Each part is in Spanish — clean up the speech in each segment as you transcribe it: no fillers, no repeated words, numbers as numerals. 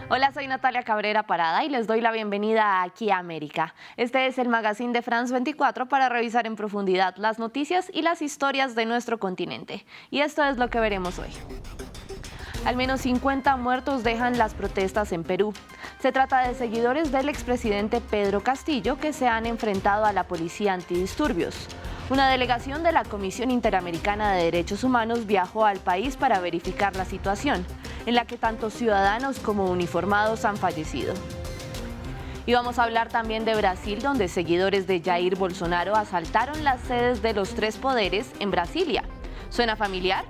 Hola, soy Natalia Cabrera Parada y les doy la bienvenida a Aquí a América. Este es el magazine de France 24 para revisar en profundidad las noticias y las historias de nuestro continente. Y esto es lo que veremos hoy. Al menos 50 muertos dejan las protestas en Perú. Se trata de seguidores del expresidente Pedro Castillo que se han enfrentado a la policía antidisturbios. Una delegación de la Comisión Interamericana de Derechos Humanos viajó al país para verificar la situación, en la que tanto ciudadanos como uniformados han fallecido. Y vamos a hablar también de Brasil, donde seguidores de Jair Bolsonaro asaltaron las sedes de los tres poderes en Brasilia. ¿Suena familiar?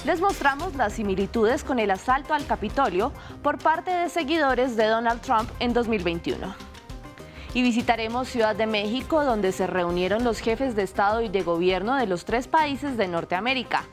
Les mostramos las similitudes con el asalto al Capitolio por parte de seguidores de Donald Trump en 2021. Y visitaremos Ciudad de México, donde se reunieron los jefes de Estado y de Gobierno de los tres países de Norteamérica.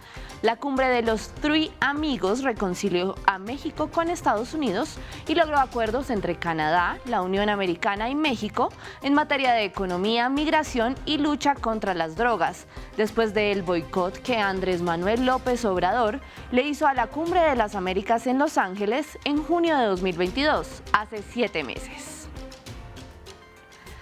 La cumbre de los Three Amigos reconcilió a México con Estados Unidos y logró acuerdos entre Canadá, la Unión Americana y México en materia de economía, migración y lucha contra las drogas, después del boicot que Andrés Manuel López Obrador le hizo a la Cumbre de las Américas en Los Ángeles en junio de 2022, hace 7 meses.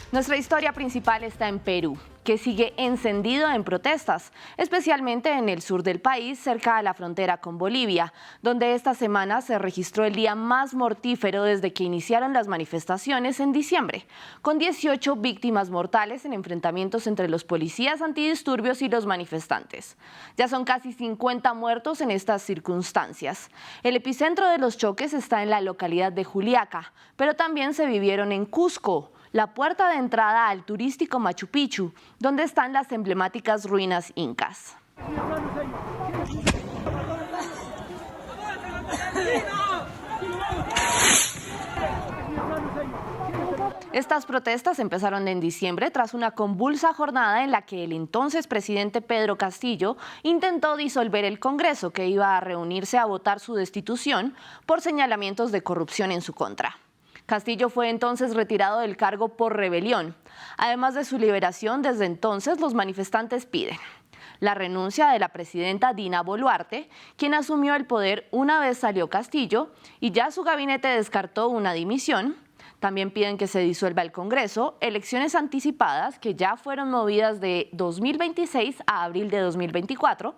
Nuestra historia principal está en Perú, que sigue encendido en protestas, especialmente en el sur del país, cerca a la frontera con Bolivia, donde esta semana se registró el día más mortífero desde que iniciaron las manifestaciones en diciembre, con 18 víctimas mortales en enfrentamientos entre los policías antidisturbios y los manifestantes. Ya son casi 50 muertos en estas circunstancias. El epicentro de los choques está en la localidad de Juliaca, pero también se vivieron en Cusco, la puerta de entrada al turístico Machu Picchu, donde están las emblemáticas ruinas incas. Estas protestas empezaron en diciembre tras una convulsa jornada en la que el entonces presidente Pedro Castillo intentó disolver el Congreso, que iba a reunirse a votar su destitución por señalamientos de corrupción en su contra. Castillo fue entonces retirado del cargo por rebelión. Además de su liberación, desde entonces los manifestantes piden la renuncia de la presidenta Dina Boluarte, quien asumió el poder una vez salió Castillo y ya su gabinete descartó una dimisión. También piden que se disuelva el Congreso, elecciones anticipadas que ya fueron movidas de 2026 a abril de 2024,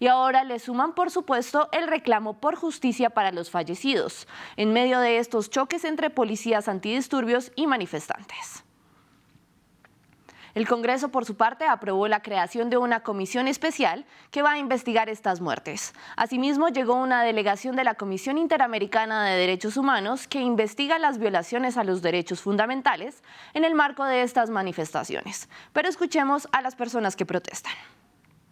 y ahora le suman, por supuesto, el reclamo por justicia para los fallecidos, en medio de estos choques entre policías antidisturbios y manifestantes. El Congreso, por su parte, aprobó la creación de una comisión especial que va a investigar estas muertes. Asimismo, llegó una delegación de la Comisión Interamericana de Derechos Humanos que investiga las violaciones a los derechos fundamentales en el marco de estas manifestaciones. Pero escuchemos a las personas que protestan.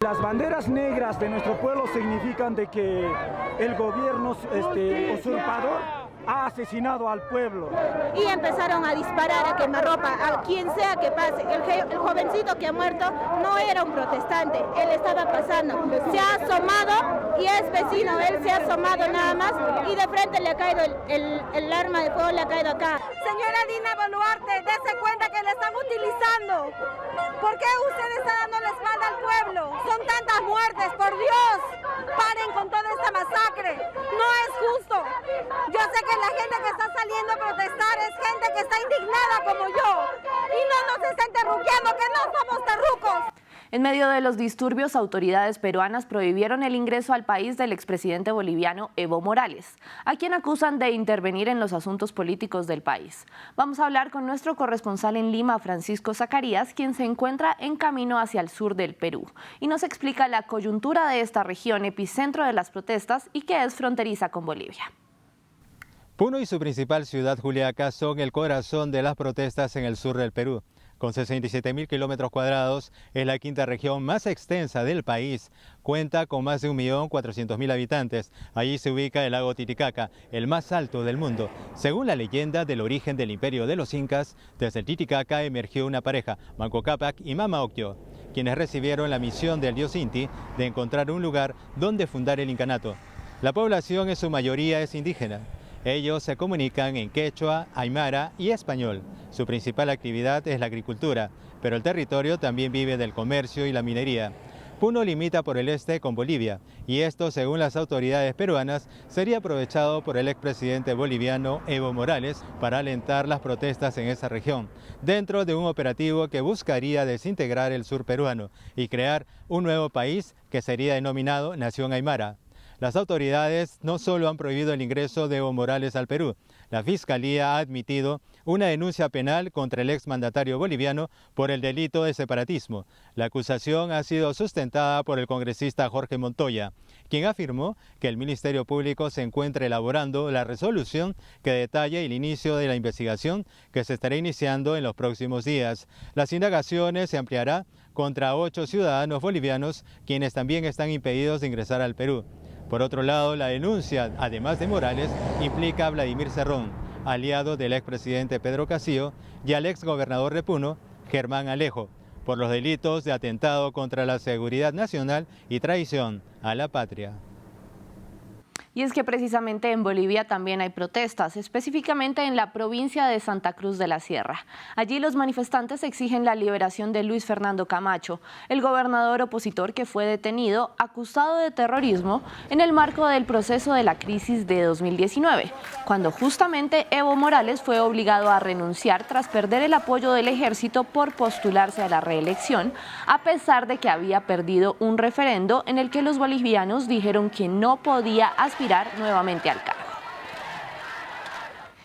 Las banderas negras de nuestro pueblo significan de que el gobierno usurpador ha asesinado al pueblo. Y empezaron a disparar, a quemarropa, a quien sea que pase. El jovencito que ha muerto no era un protestante, él estaba pasando. Se ha asomado y es vecino, él se ha asomado nada más y de frente le ha caído el arma de fuego, le ha caído acá. Señora Dina Boluarte, dése cuenta que le están utilizando. ¿Por qué usted está dando la espalda al pueblo? Son tantas muertes, por Dios. Paren con toda esta masacre. No es justo. Yo sé que la gente que está saliendo a protestar es gente que está indignada como yo. Y no nos estén terruqueando, que no somos terrucos. En medio de los disturbios, autoridades peruanas prohibieron el ingreso al país del expresidente boliviano Evo Morales, a quien acusan de intervenir en los asuntos políticos del país. Vamos a hablar con nuestro corresponsal en Lima, Francisco Zacarías, quien se encuentra en camino hacia el sur del Perú y nos explica la coyuntura de esta región, epicentro de las protestas y que es fronteriza con Bolivia. Puno y su principal ciudad, Juliaca, son el corazón de las protestas en el sur del Perú. Con 67.000 kilómetros cuadrados, es la quinta región más extensa del país. Cuenta con más de 1.400.000 habitantes. Allí se ubica el lago Titicaca, el más alto del mundo. Según la leyenda del origen del imperio de los incas, desde el Titicaca emergió una pareja, Manco Cápac y Mama Ocllo, quienes recibieron la misión del dios Inti de encontrar un lugar donde fundar el incanato. La población en su mayoría es indígena. Ellos se comunican en quechua, aymara y español. Su principal actividad es la agricultura, pero el territorio también vive del comercio y la minería. Puno limita por el este con Bolivia y esto, según las autoridades peruanas, sería aprovechado por el expresidente boliviano Evo Morales para alentar las protestas en esa región, dentro de un operativo que buscaría desintegrar el sur peruano y crear un nuevo país que sería denominado Nación Aymara. Las autoridades no solo han prohibido el ingreso de Evo Morales al Perú, la Fiscalía ha admitido una denuncia penal contra el exmandatario boliviano por el delito de separatismo. La acusación ha sido sustentada por el congresista Jorge Montoya, quien afirmó que el Ministerio Público se encuentra elaborando la resolución que detalle el inicio de la investigación que se estará iniciando en los próximos días. Las indagaciones se ampliarán contra 8 ciudadanos bolivianos, quienes también están impedidos de ingresar al Perú. Por otro lado, la denuncia, además de Morales, implica a Vladimir Cerrón, aliado del expresidente Pedro Castillo, y al exgobernador de Puno, Germán Alejo, por los delitos de atentado contra la seguridad nacional y traición a la patria. Y es que precisamente en Bolivia también hay protestas, específicamente en la provincia de Santa Cruz de la Sierra. Allí los manifestantes exigen la liberación de Luis Fernando Camacho, el gobernador opositor que fue detenido acusado de terrorismo en el marco del proceso de la crisis de 2019, cuando justamente Evo Morales fue obligado a renunciar tras perder el apoyo del ejército por postularse a la reelección, a pesar de que había perdido un referendo en el que los bolivianos dijeron que no podía aspirar nuevamente al cargo.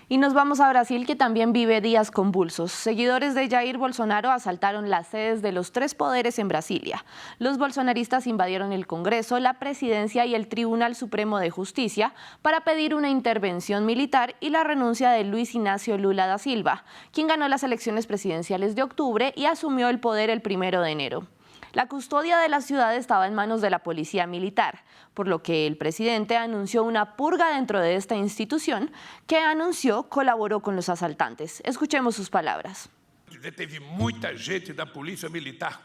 Y nos vamos a Brasil, que también vive días convulsos. Seguidores de Jair Bolsonaro asaltaron las sedes de los 3 poderes en Brasilia. Los bolsonaristas invadieron el Congreso, la Presidencia y el Tribunal Supremo de Justicia para pedir una intervención militar y la renuncia de Luis Ignacio Lula da Silva, quien ganó las elecciones presidenciales de octubre y asumió el poder el 1 de enero. La custodia de la ciudad estaba en manos de la policía militar, por lo que el presidente anunció una purga dentro de esta institución que anunció colaboró con los asaltantes. Escuchemos sus palabras.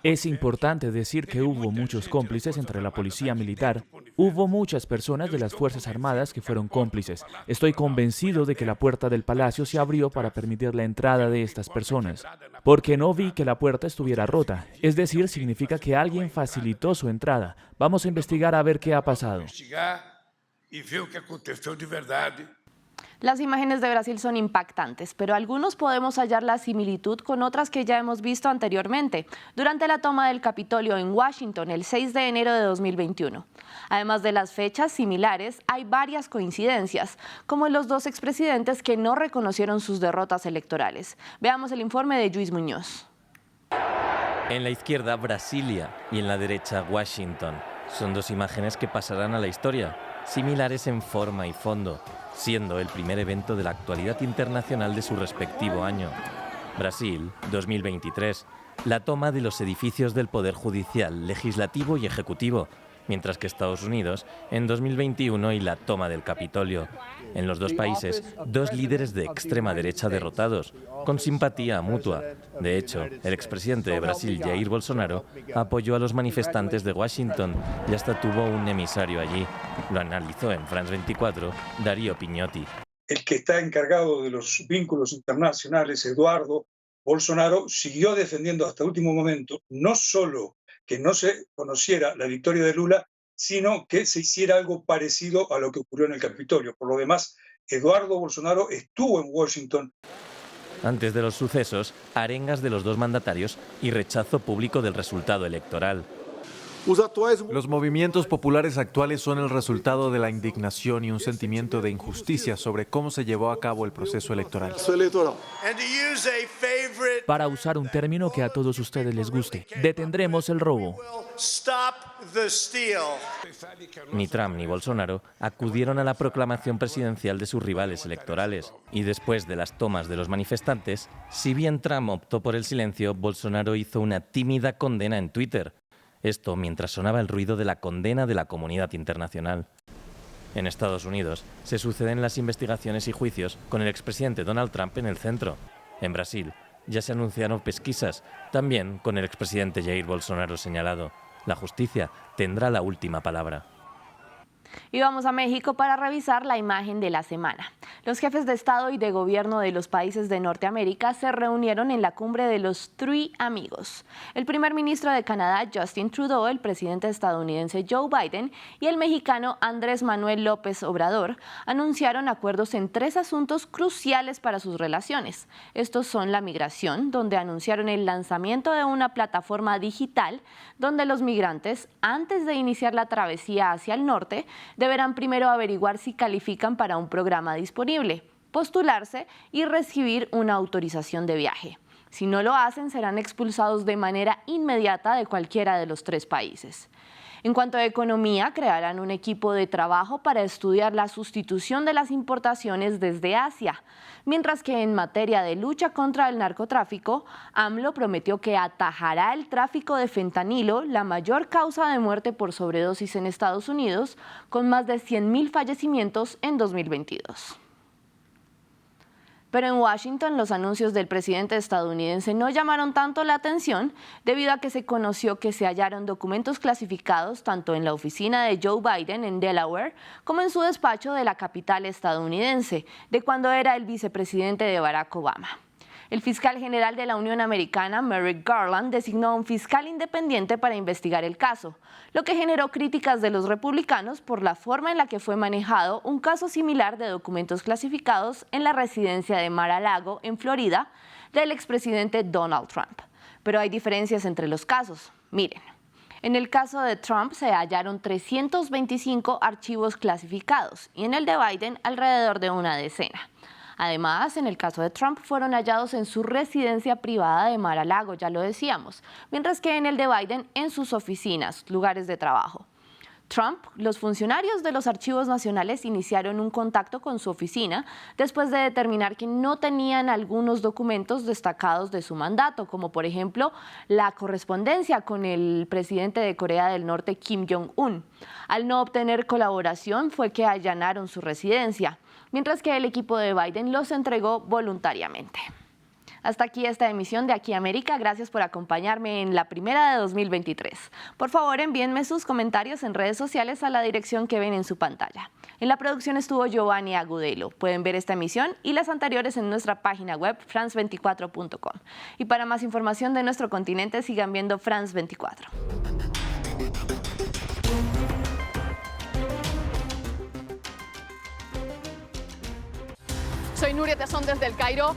Es importante decir que hubo muchos cómplices entre la policía militar. Hubo muchas personas de las Fuerzas Armadas que fueron cómplices. Estoy convencido de que la puerta del palacio se abrió para permitir la entrada de estas personas, porque no vi que la puerta estuviera rota. Es decir, significa que alguien facilitó su entrada. Vamos a investigar a ver qué ha pasado. Las imágenes de Brasil son impactantes, pero algunos podemos hallar la similitud con otras que ya hemos visto anteriormente, durante la toma del Capitolio en Washington el 6 de enero de 2021. Además de las fechas similares, hay varias coincidencias, como en los 2 expresidentes que no reconocieron sus derrotas electorales. Veamos el informe de Luis Muñoz. En la izquierda, Brasilia, y en la derecha, Washington. Son 2 imágenes que pasarán a la historia, similares en forma y fondo, siendo el primer evento de la actualidad internacional de su respectivo año. Brasil, 2023, la toma de los edificios del Poder Judicial, Legislativo y Ejecutivo, mientras que Estados Unidos, en 2021, y la toma del Capitolio. En los 2 países, 2 líderes de extrema derecha derrotados, con simpatía mutua. De hecho, el expresidente de Brasil, Jair Bolsonaro, apoyó a los manifestantes de Washington y hasta tuvo un emisario allí. Lo analizó en France 24 Darío Pignotti. El que está encargado de los vínculos internacionales, Eduardo Bolsonaro, siguió defendiendo hasta el último momento no solo que no se conociera la victoria de Lula, sino que se hiciera algo parecido a lo que ocurrió en el Capitolio. Por lo demás, Eduardo Bolsonaro estuvo en Washington. Antes de los sucesos, arengas de los 2 mandatarios y rechazo público del resultado electoral. Los movimientos populares actuales son el resultado de la indignación y un sentimiento de injusticia sobre cómo se llevó a cabo el proceso electoral. Para usar un término que a todos ustedes les guste, detendremos el robo. Ni Trump ni Bolsonaro acudieron a la proclamación presidencial de sus rivales electorales. Y después de las tomas de los manifestantes, si bien Trump optó por el silencio, Bolsonaro hizo una tímida condena en Twitter. Esto mientras sonaba el ruido de la condena de la comunidad internacional. En Estados Unidos se suceden las investigaciones y juicios con el expresidente Donald Trump en el centro. En Brasil ya se anunciaron pesquisas, también con el expresidente Jair Bolsonaro señalado. La justicia tendrá la última palabra. Y vamos a México para revisar la imagen de la semana. Los jefes de Estado y de Gobierno de los países de Norteamérica se reunieron en la cumbre de los Three Amigos. El primer ministro de Canadá, Justin Trudeau, el presidente estadounidense Joe Biden y el mexicano Andrés Manuel López Obrador anunciaron acuerdos en 3 asuntos cruciales para sus relaciones. Estos son la migración, donde anunciaron el lanzamiento de una plataforma digital donde los migrantes, antes de iniciar la travesía hacia el norte, deberán primero averiguar si califican para un programa disponible, postularse y recibir una autorización de viaje. Si no lo hacen, serán expulsados de manera inmediata de cualquiera de los 3 países. En cuanto a economía, crearán un equipo de trabajo para estudiar la sustitución de las importaciones desde Asia, mientras que en materia de lucha contra el narcotráfico, AMLO prometió que atajará el tráfico de fentanilo, la mayor causa de muerte por sobredosis en Estados Unidos, con más de 100.000 fallecimientos en 2022. Pero en Washington los anuncios del presidente estadounidense no llamaron tanto la atención debido a que se conoció que se hallaron documentos clasificados tanto en la oficina de Joe Biden en Delaware como en su despacho de la capital estadounidense, de cuando era el vicepresidente de Barack Obama. El fiscal general de la Unión Americana, Merrick Garland, designó a un fiscal independiente para investigar el caso, lo que generó críticas de los republicanos por la forma en la que fue manejado un caso similar de documentos clasificados en la residencia de Mar-a-Lago, en Florida, del expresidente Donald Trump. Pero hay diferencias entre los casos. Miren. En el caso de Trump se hallaron 325 archivos clasificados y en el de Biden alrededor de una decena. Además, en el caso de Trump fueron hallados en su residencia privada de Mar-a-Lago, ya lo decíamos, mientras que en el de Biden en sus oficinas, lugares de trabajo. Trump, los funcionarios de los archivos nacionales iniciaron un contacto con su oficina después de determinar que no tenían algunos documentos destacados de su mandato, como por ejemplo la correspondencia con el presidente de Corea del Norte, Kim Jong-un. Al no obtener colaboración fue que allanaron su residencia, mientras que el equipo de Biden los entregó voluntariamente. Hasta aquí esta emisión de Aquí América. Gracias por acompañarme en la primera de 2023. Por favor, envíenme sus comentarios en redes sociales a la dirección que ven en su pantalla. En la producción estuvo Giovanni Agudelo. Pueden ver esta emisión y las anteriores en nuestra página web france24.com. Y para más información de nuestro continente, sigan viendo France 24. Soy Nuria Tazón desde El Cairo.